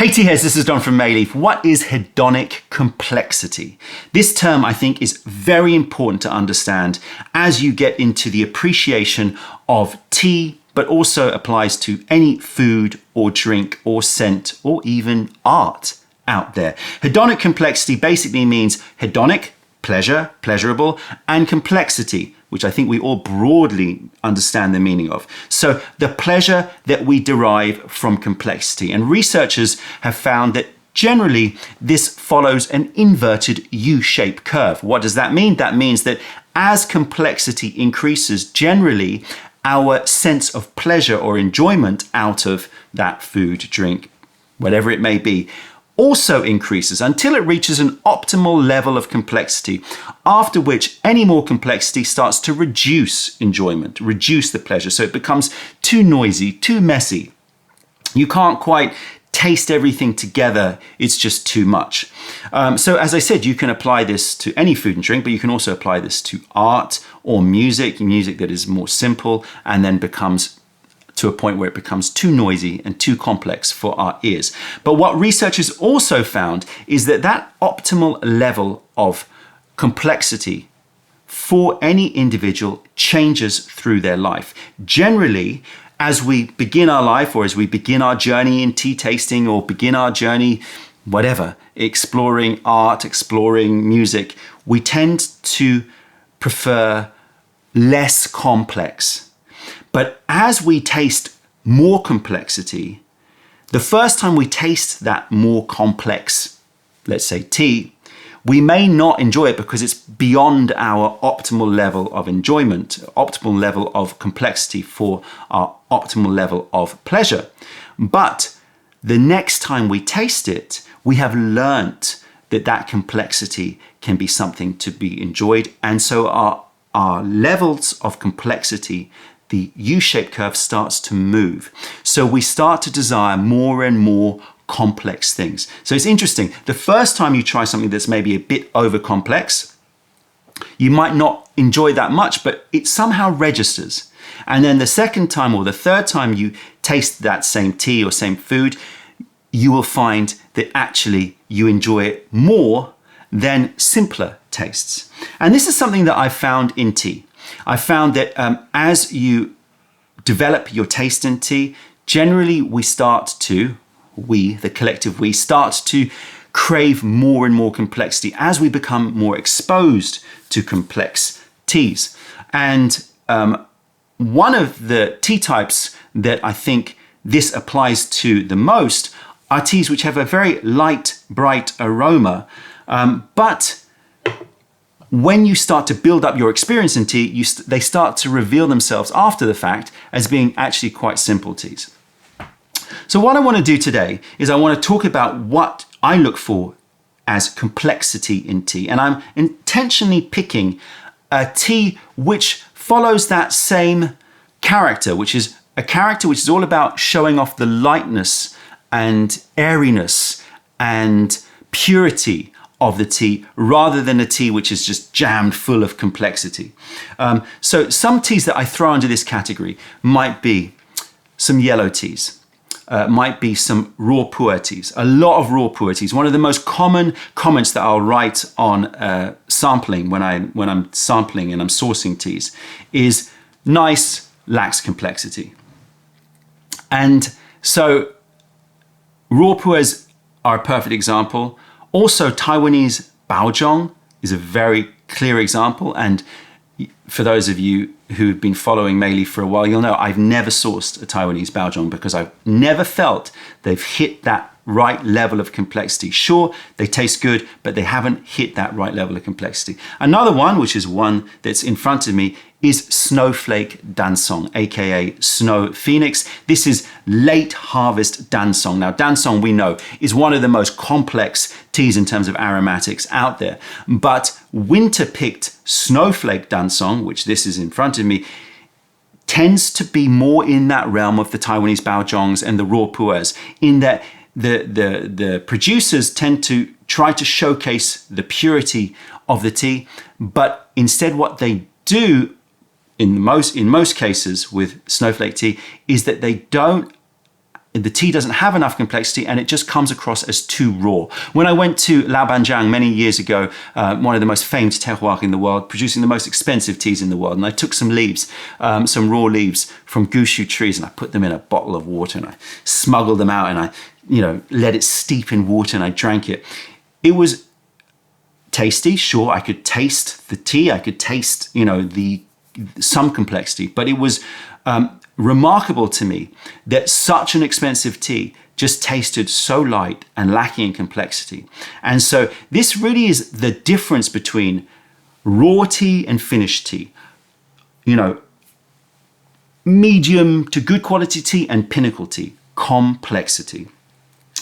Hey Tea-heads, this is Don from Mayleaf. What is hedonic complexity? This term I think is very important to understand as you get into the appreciation of tea, but also applies to any food or drink or scent or even art out there. Hedonic complexity basically means hedonic, pleasure, pleasurable, and complexity, which I think we all broadly understand the meaning of. So the pleasure that we derive from complexity. And researchers have found that generally this follows an inverted U-shaped curve. What does that mean? That means that as complexity increases, generally our sense of pleasure or enjoyment out of that food, drink, whatever it may be, also increases until it reaches an optimal level of complexity, after which any more complexity starts to reduce enjoyment, reduce the pleasure. So it becomes too noisy, too messy. You can't quite taste everything together. It's just too much. So as I said, you can apply this to any food and drink, but you can also apply this to art or music that is more simple and then becomes to a point where it becomes too noisy and too complex for our ears. But what researchers also found is that that optimal level of complexity for any individual changes through their life. Generally, as we begin our life or as we begin our journey in tea tasting or begin our journey, whatever, exploring art, exploring music, we tend to prefer less complex. But as we taste more complexity, the first time we taste that more complex, let's say tea, we may not enjoy it because it's beyond our optimal level of enjoyment, optimal level of complexity for our optimal level of pleasure. But the next time we taste it, we have learnt that that complexity can be something to be enjoyed. And so our levels of complexity, the U-shaped curve starts to move. So we start to desire more and more complex things. So it's interesting. The first time you try something that's maybe a bit over complex, you might not enjoy that much, but it somehow registers. And then the second time or the third time you taste that same tea or same food, you will find that actually you enjoy it more than simpler tastes. And this is something that I've found in tea. I found that as you develop your taste in tea, generally the collective we, start to crave more and more complexity as we become more exposed to complex teas. And one of the tea types that I think this applies to the most are teas which have a very light, bright aroma, but when you start to build up your experience in tea, they start to reveal themselves after the fact as being actually quite simple teas. So what I want to do today is I want to talk about what I look for as complexity in tea. And I'm intentionally picking a tea which follows that same character, which is a character which is all about showing off the lightness and airiness and purity of the tea, rather than a tea which is just jammed full of complexity. So some teas that I throw under this category might be some yellow teas, might be some raw pu'er teas, a lot of raw pu'er teas. One of the most common comments that I'll write on sampling when I'm sampling and I'm sourcing teas is nice, lacks complexity. And so raw pu'ers are a perfect example. Also, Taiwanese baozhong is a very clear example. And for those of you who've been following Mayleaf for a while, you'll know I've never sourced a Taiwanese baozhong because I've never felt they've hit that right level of complexity. Sure, they taste good, but they haven't hit that right level of complexity. Another one, which is one that's in front of me, is Snowflake Dansong, aka Snow Phoenix. This is late harvest Dansong. Now, Dansong, we know, is one of the most complex teas in terms of aromatics out there. But winter-picked Snowflake Dansong, which this is in front of me, tends to be more in that realm of the Taiwanese baozhongs and the raw pu'ers, in that the producers tend to try to showcase the purity of the tea, but instead what they do in most cases with Snowflake tea is that they don't the tea doesn't have enough complexity and it just comes across as too raw. When I went to Laobanjiang many years ago, one of the most famed terroirs in the world, producing the most expensive teas in the world, and I took some leaves, some raw leaves from gushu trees, and I put them in a bottle of water and I smuggled them out and I, let it steep in water and I drank it. It was tasty, sure, I could taste the tea, I could taste, some complexity, but it was remarkable to me that such an expensive tea just tasted so light and lacking in complexity. And so this really is the difference between raw tea and finished tea. Medium to good quality tea and pinnacle tea, complexity.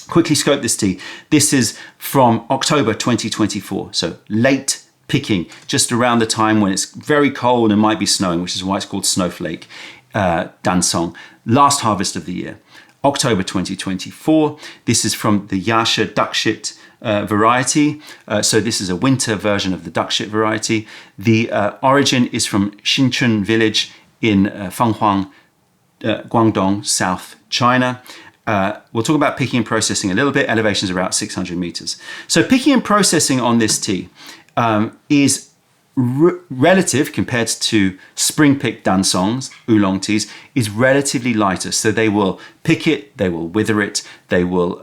Quickly scope this tea. This is from October 2024, so late picking, just around the time when it's very cold and might be snowing, which is why it's called snowflake dansong. Last harvest of the year, October 2024. This is from the Yasha duckshit variety. So this is a winter version of the duckshit variety. The origin is from Xinchun village in Fenghuang, Guangdong, South China. We'll talk about picking and processing a little bit. Elevations are about 600 meters. So picking and processing on this tea is relative compared to spring pick dansongs, oolong teas, is relatively lighter. So they will pick it, they will wither it, they will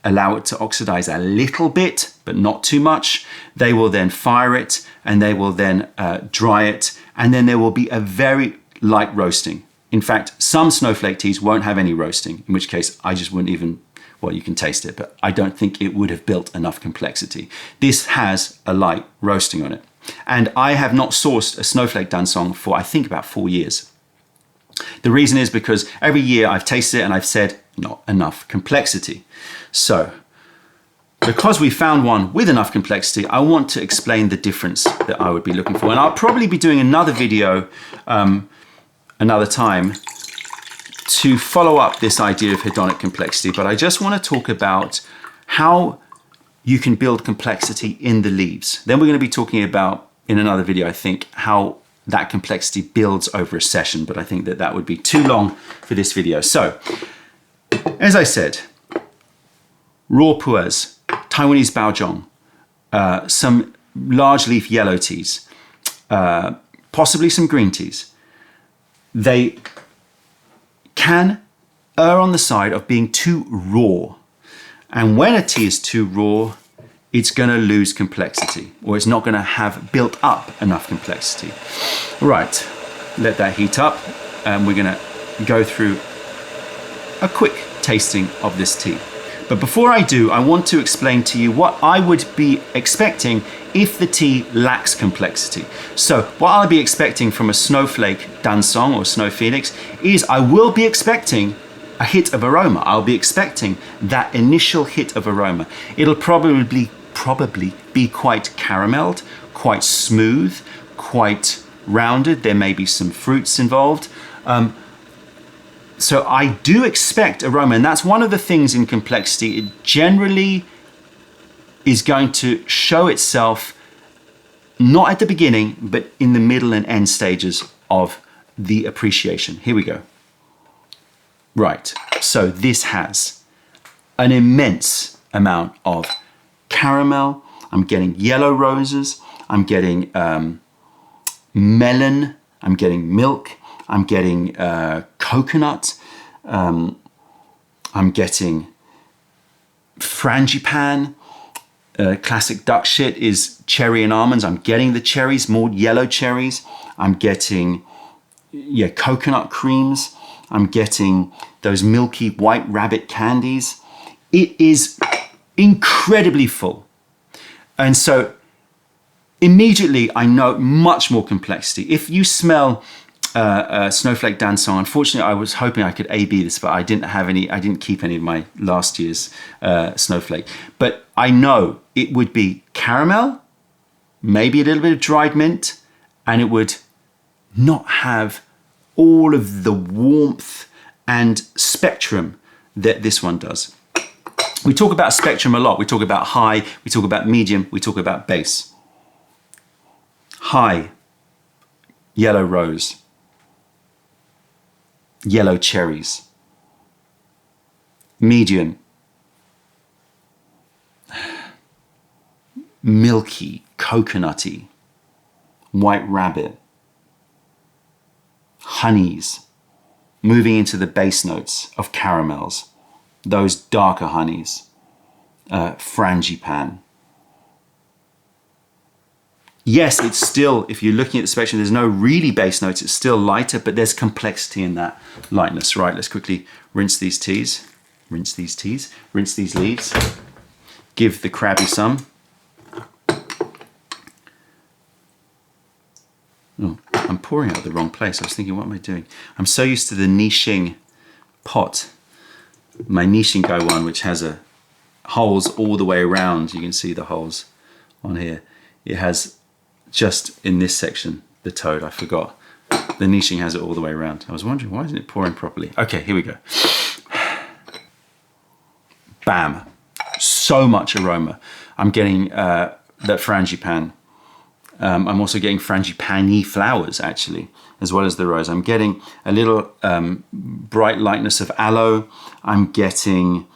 allow it to oxidize a little bit, but not too much. They will then fire it and they will then dry it. And then there will be a very light roasting. In fact, some snowflake teas won't have any roasting, in which case I just wouldn't even, well, you can taste it, but I don't think it would have built enough complexity. This has a light roasting on it. And I have not sourced a snowflake dansong for, I think, about 4 years. The reason is because every year I've tasted it and I've said, not enough complexity. So, because we found one with enough complexity, I want to explain the difference that I would be looking for. And I'll probably be doing another video another time to follow up this idea of hedonic complexity, but I just want to talk about how you can build complexity in the leaves. Then we're going to be talking about, in another video, I think, how that complexity builds over a session, but I think that that would be too long for this video. So, as I said, raw pu'ers, Taiwanese baozhong, some large leaf yellow teas, possibly some green teas. They can err on the side of being too raw. And when a tea is too raw, it's going to lose complexity, or it's not going to have built up enough complexity. Right, let that heat up, and we're going to go through a quick tasting of this tea. But before I do, I want to explain to you what I would be expecting if the tea lacks complexity. So what I'll be expecting from a snowflake dansong or snow phoenix is I will be expecting a hit of aroma. I'll be expecting that initial hit of aroma. It'll probably be quite carameled, quite smooth, quite rounded. There may be some fruits involved. So I do expect aroma, and that's one of the things in complexity. It generally is going to show itself not at the beginning, but in the middle and end stages of the appreciation. Here we go. Right, so this has an immense amount of caramel. I'm getting yellow roses. I'm getting melon. I'm getting milk. I'm getting coconut. I'm getting frangipan. Classic duck shit is cherry and almonds. I'm getting the cherries, more yellow cherries. I'm getting coconut creams. I'm getting those milky white rabbit candies. It is incredibly full. And so immediately I know much more complexity. If you smell snowflake dansong, unfortunately I was hoping I could A/B this, but I didn't keep any of my last year's snowflake. But I know it would be caramel, maybe a little bit of dried mint, and it would not have all of the warmth and spectrum that this one does. We talk about spectrum a lot. We talk about high, we talk about medium, we talk about base. High, yellow rose, yellow cherries, medium, milky, coconutty, white rabbit, honeys, moving into the base notes of caramels, those darker honeys, frangipane. Yes, it's still, if you're looking at the spectrum, there's no really base notes, it's still lighter, but there's complexity in that lightness. Right, let's quickly rinse these teas, rinse these leaves, give the crabby some. Oh, I'm pouring out the wrong place. I was thinking, what am I doing? I'm so used to the niching pot, my niching go one, which has holes all the way around. You can see the holes on here. It has just in this section, the toad, I forgot. The niching has it all the way around. I was wondering, why isn't it pouring properly? Okay, here we go. Bam. So much aroma. I'm getting that frangipane. I'm also getting frangipani flowers, actually, as well as the rose. I'm getting a little bright lightness of aloe. I'm getting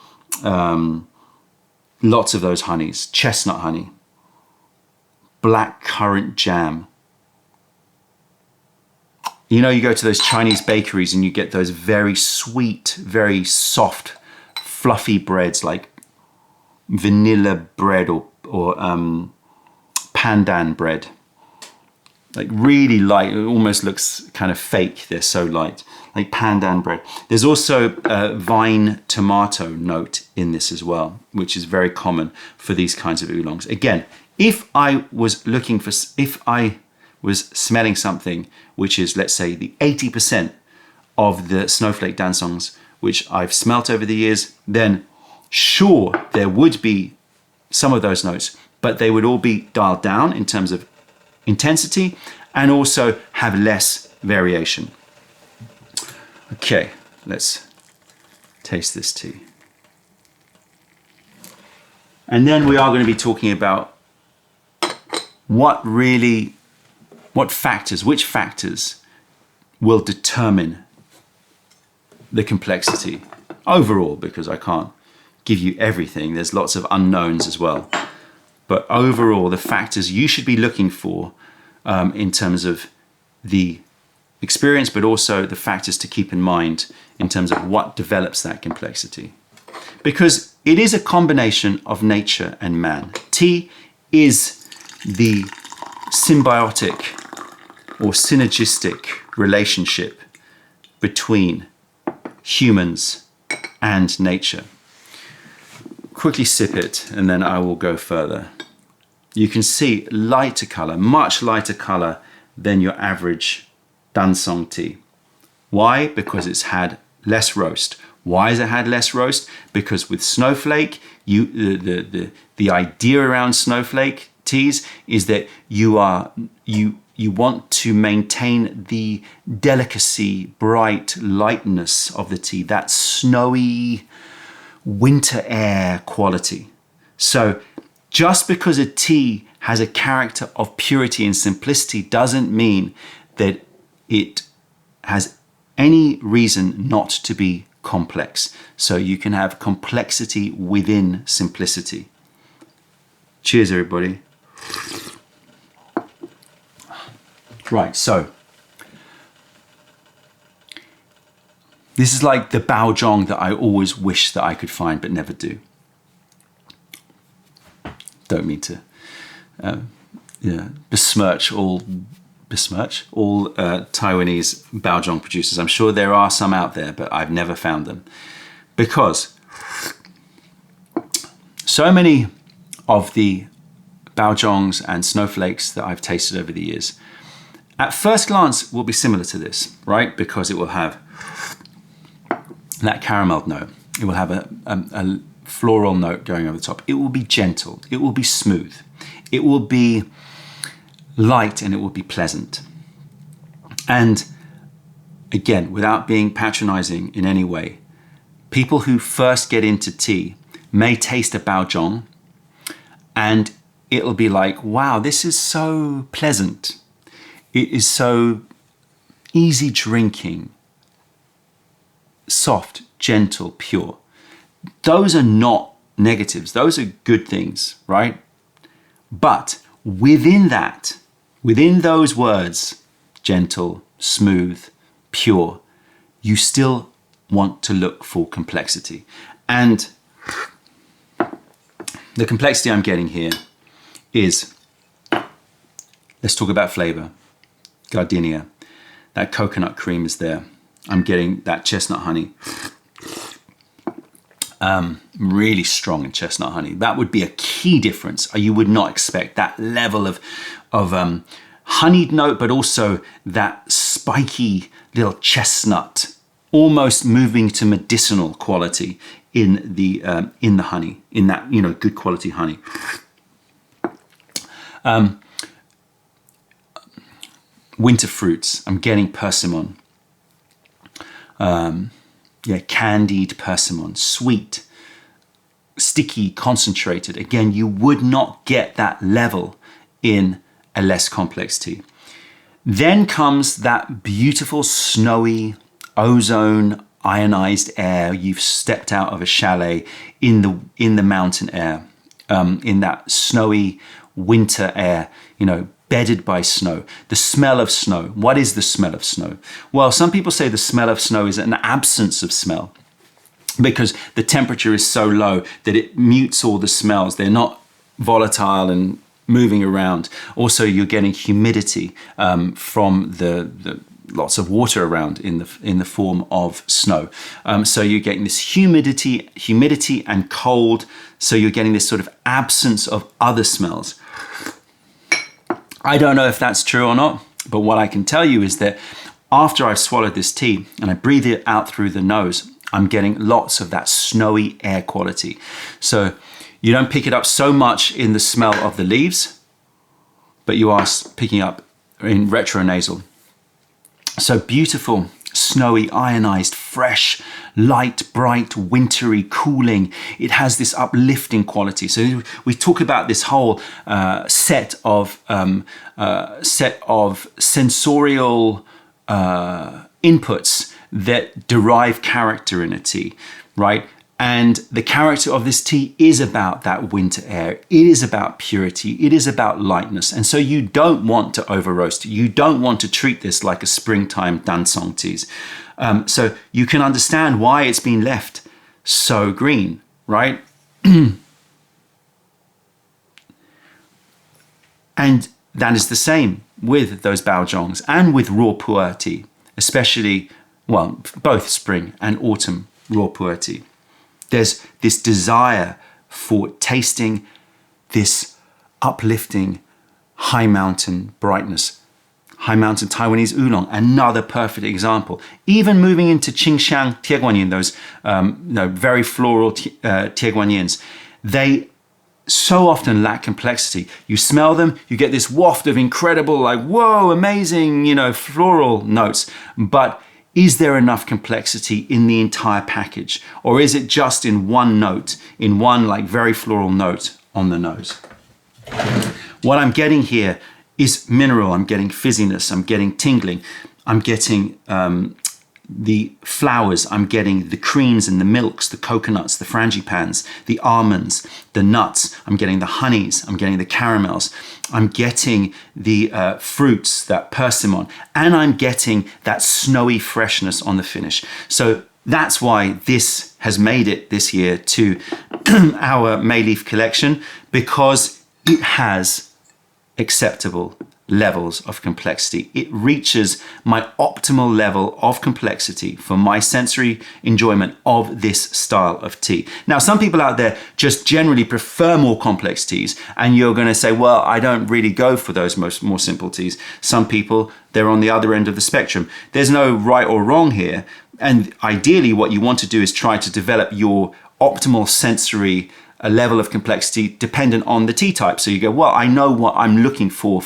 lots of those honeys, chestnut honey, black currant jam. You know, you go to those Chinese bakeries and you get those very sweet, very soft, fluffy breads like vanilla bread or pandan bread. Like really light, it almost looks kind of fake, they're so light, like pandan bread. There's also a vine tomato note in this as well, which is very common for these kinds of oolongs. Again, if I was smelling something which is, let's say, the 80% of the snowflake dansongs which I've smelt over the years, then sure, there would be some of those notes, but they would all be dialed down in terms of intensity and also have less variation. Okay, let's taste this tea. And then we are going to be talking about which factors will determine the complexity overall, because I can't give you everything. There's lots of unknowns as well. But overall, the factors you should be looking for in terms of the experience, but also the factors to keep in mind in terms of what develops that complexity. Because it is a combination of nature and man. Tea is the symbiotic or synergistic relationship between humans and nature. Quickly sip it and then I will go further. You can see lighter color, much lighter color than your average dansong tea. Why? Because it's had less roast. Why has it had less roast? Because with snowflake, the idea around snowflake teas is that you want to maintain the delicacy, bright lightness of the tea, that snowy winter air quality. So just because a tea has a character of purity and simplicity doesn't mean that it has any reason not to be complex. So you can have complexity within simplicity. Cheers, everybody. Right, so this is like the baozhong that I always wish that I could find but never do. Don't mean to besmirch all Taiwanese baozhong producers. I'm sure there are some out there, but I've never found them. Because so many of the baozhongs and snowflakes that I've tasted over the years, at first glance will be similar to this, right? Because it will have that caramel note. It will have a floral note going over the top. It will be gentle. It will be smooth. It will be light and it will be pleasant. And again, without being patronizing in any way, people who first get into tea may taste a baozhong and it'll be like, wow, this is so pleasant. It is so easy drinking, soft, gentle, pure. those are not negatives. Those are good things, right? But within that, within those words, gentle, smooth, pure, you still want to look for complexity. And the complexity I'm getting here is, let's talk about flavor. Gardenia, that coconut cream is there. I'm getting that chestnut honey. Really strong in chestnut honey. That would be a key difference. You would not expect that level of honeyed note, but also that spiky little chestnut, almost moving to medicinal quality in the honey, in that, you know, good quality honey. Winter fruits. I'm getting persimmon. Candied persimmon, sweet, sticky, concentrated. Again, you would not get that level in a less complex tea. Then comes that beautiful, snowy, ozone, ionized air. You've stepped out of a chalet in the mountain air, in that snowy winter air, you know, bedded by snow. The smell of snow. What is the smell of snow? Well, some people say the smell of snow is an absence of smell because the temperature is so low that it mutes all the smells. They're not volatile and moving around. Also, you're getting humidity from the lots of water around in the form of snow. So you're getting this humidity and cold. So you're getting this sort of absence of other smells. I don't know if that's true or not, but what I can tell you is that after I've swallowed this tea and I breathe it out through the nose, I'm getting lots of that snowy air quality. So you don't pick it up so much in the smell of the leaves, but you are picking up in retronasal. So beautiful, snowy, ionized, fresh, light, bright, wintry, cooling. It has this uplifting quality. So we talk about this whole set of sensorial inputs that derive character in a tea, right? And the character of this tea is about that winter air. It is about purity. It is about lightness. And so you don't want to over roast. You don't want to treat this like a springtime dansong teas. So you can understand why it's been left so green, right? And that is the same with those baojongs and with raw pu'er tea, especially, well, both spring and autumn raw pu'er tea. There's this desire for tasting this uplifting high mountain brightness. High mountain Taiwanese oolong, another perfect example. Even moving into Qingxiang Tieguanyin, those very floral Tieguanyins, they so often lack complexity. You smell them, you get this waft of incredible, like, whoa, amazing, floral notes. But is there enough complexity in the entire package? Or is it just in one note, in one like very floral note on the nose? What I'm getting here is mineral. I'm getting fizziness, I'm getting tingling, I'm getting the flowers, I'm getting the creams and the milks, the coconuts, the frangipans, the almonds, the nuts, I'm getting the honeys, I'm getting the caramels, I'm getting the fruits, that persimmon, and I'm getting that snowy freshness on the finish. So that's why this has made it this year to our Mayleaf collection, because it has acceptable levels of complexity. It reaches my optimal level of complexity for my sensory enjoyment of this style of tea. Now, some people out there just generally prefer more complex teas, and you're going to say, well, I don't really go for those more simple teas. Some people, they're on the other end of the spectrum. There's no right or wrong here. And ideally, what you want to do is try to develop your optimal sensory a level of complexity dependent on the tea type. So you go, well, I know what I'm looking for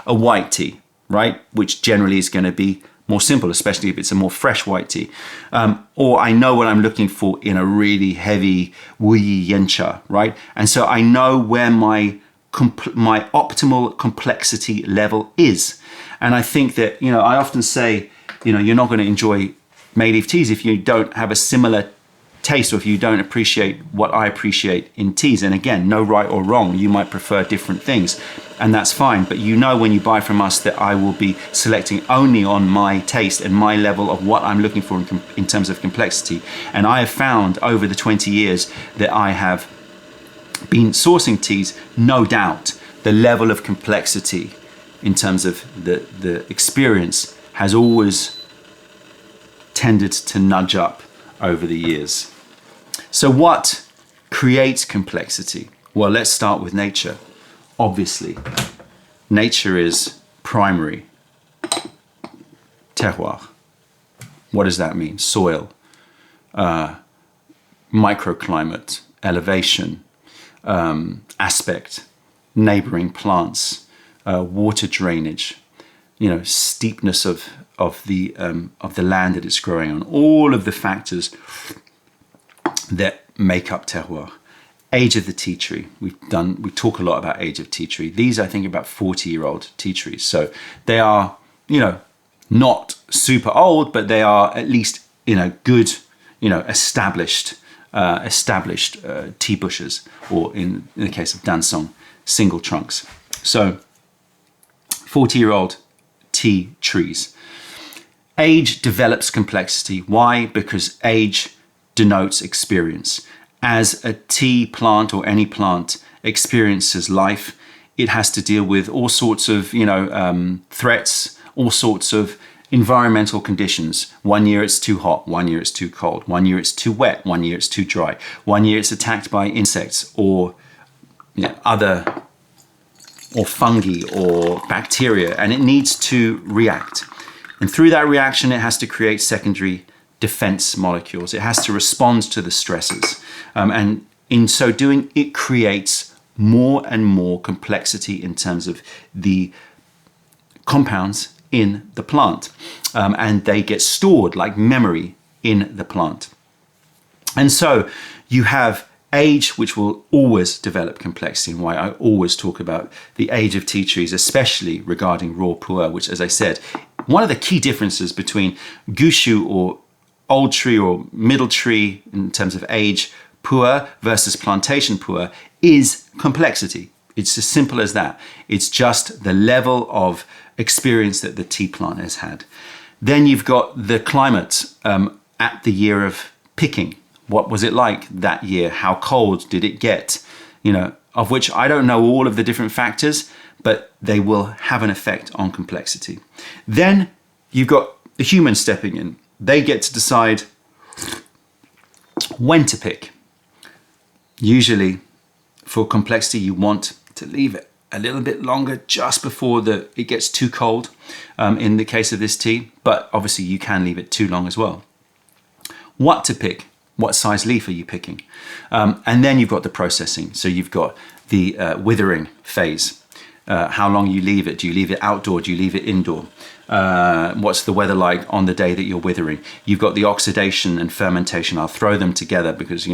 a white tea, right? Which generally is going to be more simple, especially if it's a more fresh white tea. Or I know what I'm looking for in a really heavy wuyi yencha, right? And so I know where my optimal complexity level is. And I think that, I often say, you're not going to enjoy Mayleaf teas if you don't have a similar taste, or if you don't appreciate what I appreciate in teas, and again, no right or wrong, you might prefer different things, and that's fine, but you know when you buy from us that I will be selecting only on my taste and my level of what I'm looking for in terms of complexity. And I have found over the 20 years that I have been sourcing teas, no doubt, the level of complexity in terms of the experience has always tended to nudge up over the years. So what creates complexity? Well, let's start with nature. Obviously, nature is primary. Terroir. What does that mean? Soil, microclimate, elevation, aspect, neighboring plants, water drainage, steepness of the land that it's growing on, all of the factors that make up terroir. Age of the tea tree. We talk a lot about age of tea tree. These, I think, about 40-year-old tea trees. So they are, not super old, but they are at least, good, established tea bushes, or in the case of Dansong, single trunks. So 40-year-old tea trees. Age develops complexity. Why? Because age denotes experience. As a tea plant or any plant experiences life, it has to deal with all sorts of, threats, all sorts of environmental conditions. 1 year it's too hot, 1 year it's too cold, 1 year it's too wet, 1 year it's too dry, 1 year it's attacked by insects or or fungi or bacteria, and it needs to react. And through that reaction, it has to create secondary defense molecules. It has to respond to the stresses. And in so doing, it creates more and more complexity in terms of the compounds in the plant. And they get stored like memory in the plant. And so you have age, which will always develop complexity, and why I always talk about the age of tea trees, especially regarding raw pu'er, which, as I said, one of the key differences between gushu or old tree or middle tree in terms of age pu'er versus plantation pu'er is complexity. It's as simple as that. It's just the level of experience that the tea plant has had. Then you've got the climate at the year of picking. What was it like that year? How cold did it get? Of which I don't know all of the different factors, but they will have an effect on complexity. Then you've got the humans stepping in. They get to decide when to pick. Usually for complexity, you want to leave it a little bit longer just before it gets too cold in the case of this tea, but obviously you can leave it too long as well. What to pick? What size leaf are you picking? And then you've got the processing. So you've got the withering phase. How long you leave it. Do you leave it outdoor? Do you leave it indoor? What's the weather like on the day that you're withering? You've got the oxidation and fermentation. I'll throw them together because,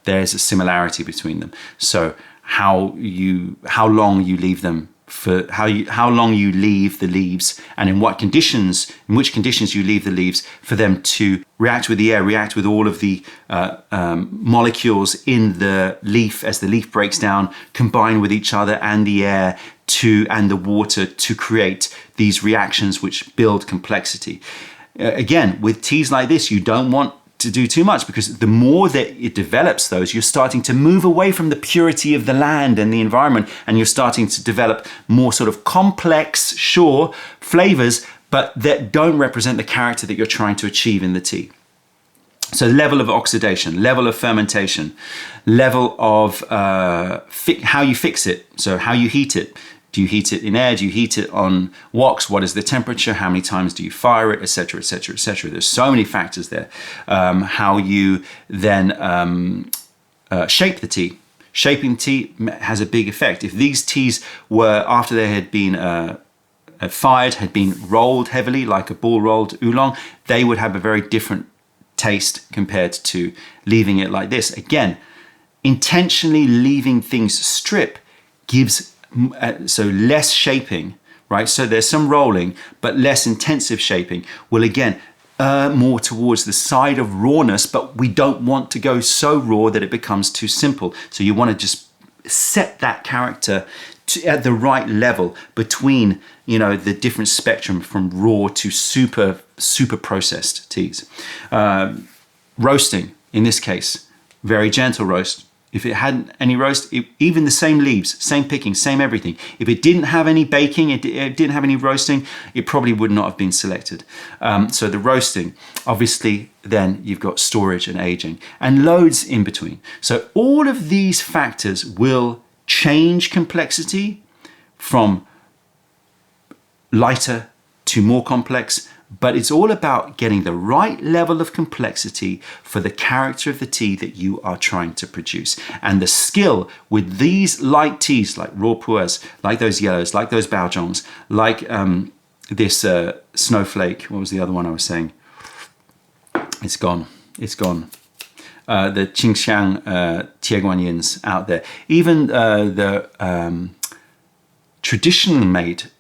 there's a similarity between them. So how long you leave them for, how long you leave the leaves, and in which conditions you leave the leaves for them to react with the air, react with all of the molecules in the leaf as the leaf breaks down, combine with each other and the air and the water to create these reactions which build complexity. Again, with teas like this, you don't want to do too much, because the more that it develops those, you're starting to move away from the purity of the land and the environment, and you're starting to develop more sort of complex, sure, flavors, but that don't represent the character that you're trying to achieve in the tea. So level of oxidation, level of fermentation, level of how you fix it, so how you heat it. Do you heat it in air? Do you heat it on wax? What is the temperature? How many times do you fire it? Etc. etc. etc. There's so many factors there. How you then shape the tea. Shaping tea has a big effect. If these teas were, after they had been fired, had been rolled heavily like a ball rolled oolong, they would have a very different taste compared to leaving it like this. Again, intentionally leaving things strip gives so less shaping, right? So there's some rolling, but less intensive shaping will again more towards the side of rawness, but we don't want to go so raw that it becomes too simple. So you want to just set that character at the right level between, the different spectrum from raw to super processed teas. Roasting, in this case, very gentle roast. If it hadn't any roast, even the same leaves, same picking, same everything. If it didn't have any baking, it didn't have any roasting, it probably would not have been selected. So the roasting, obviously, then you've got storage and aging and loads in between. So all of these factors will change complexity from lighter to more complex, but it's all about getting the right level of complexity for the character of the tea that you are trying to produce. And the skill with these light teas, like raw pu'ers, like those yellows, like those baojongs, like this snowflake, what was the other one I was saying? It's gone. The Qingxiang Tieguanyins out there. Even the traditionally made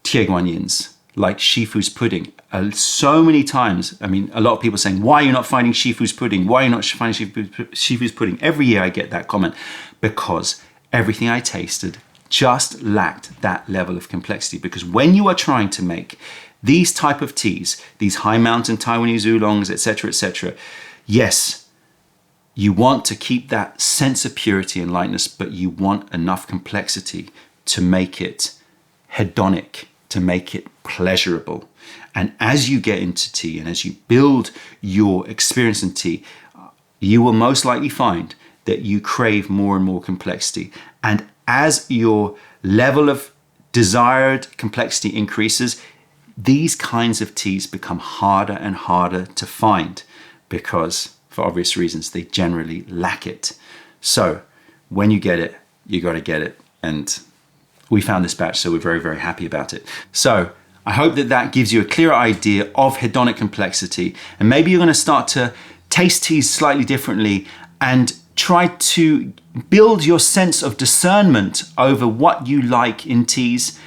Tieguanyins, like Shifu's pudding, so many times, a lot of people saying, why are you not finding Shifu's pudding? Why are you not finding Shifu's pudding? Every year I get that comment because everything I tasted just lacked that level of complexity. Because when you are trying to make these type of teas, these high mountain Taiwanese oolongs, etc., yes, you want to keep that sense of purity and lightness, but you want enough complexity to make it hedonic, to make it pleasurable. And as you get into tea and as you build your experience in tea, you will most likely find that you crave more and more complexity. And as your level of desired complexity increases, these kinds of teas become harder and harder to find because, for obvious reasons, they generally lack it. So when you get it, you got to get it. And we found this batch, so we're very, very happy about it. So I hope that that gives you a clearer idea of hedonic complexity. And maybe you're going to start to taste teas slightly differently and try to build your sense of discernment over what you like in teas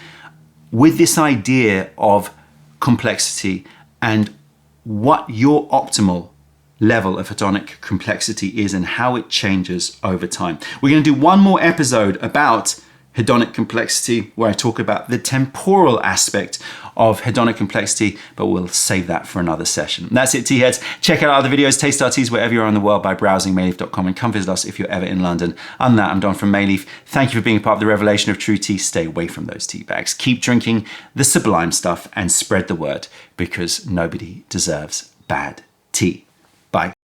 with this idea of complexity and what your optimal level of hedonic complexity is and how it changes over time. We're going to do one more episode about hedonic complexity where I talk about the temporal aspect of hedonic complexity, but we'll save that for another session. That's it, tea heads. Check out other videos, taste our teas wherever you are in the world by browsing mayleaf.com and come visit us if you're ever in London. Other than that, I'm Don from Mayleaf. Thank you for being a part of the revelation of true tea. Stay away from those tea bags. Keep drinking the sublime stuff and spread the word because nobody deserves bad tea. Bye.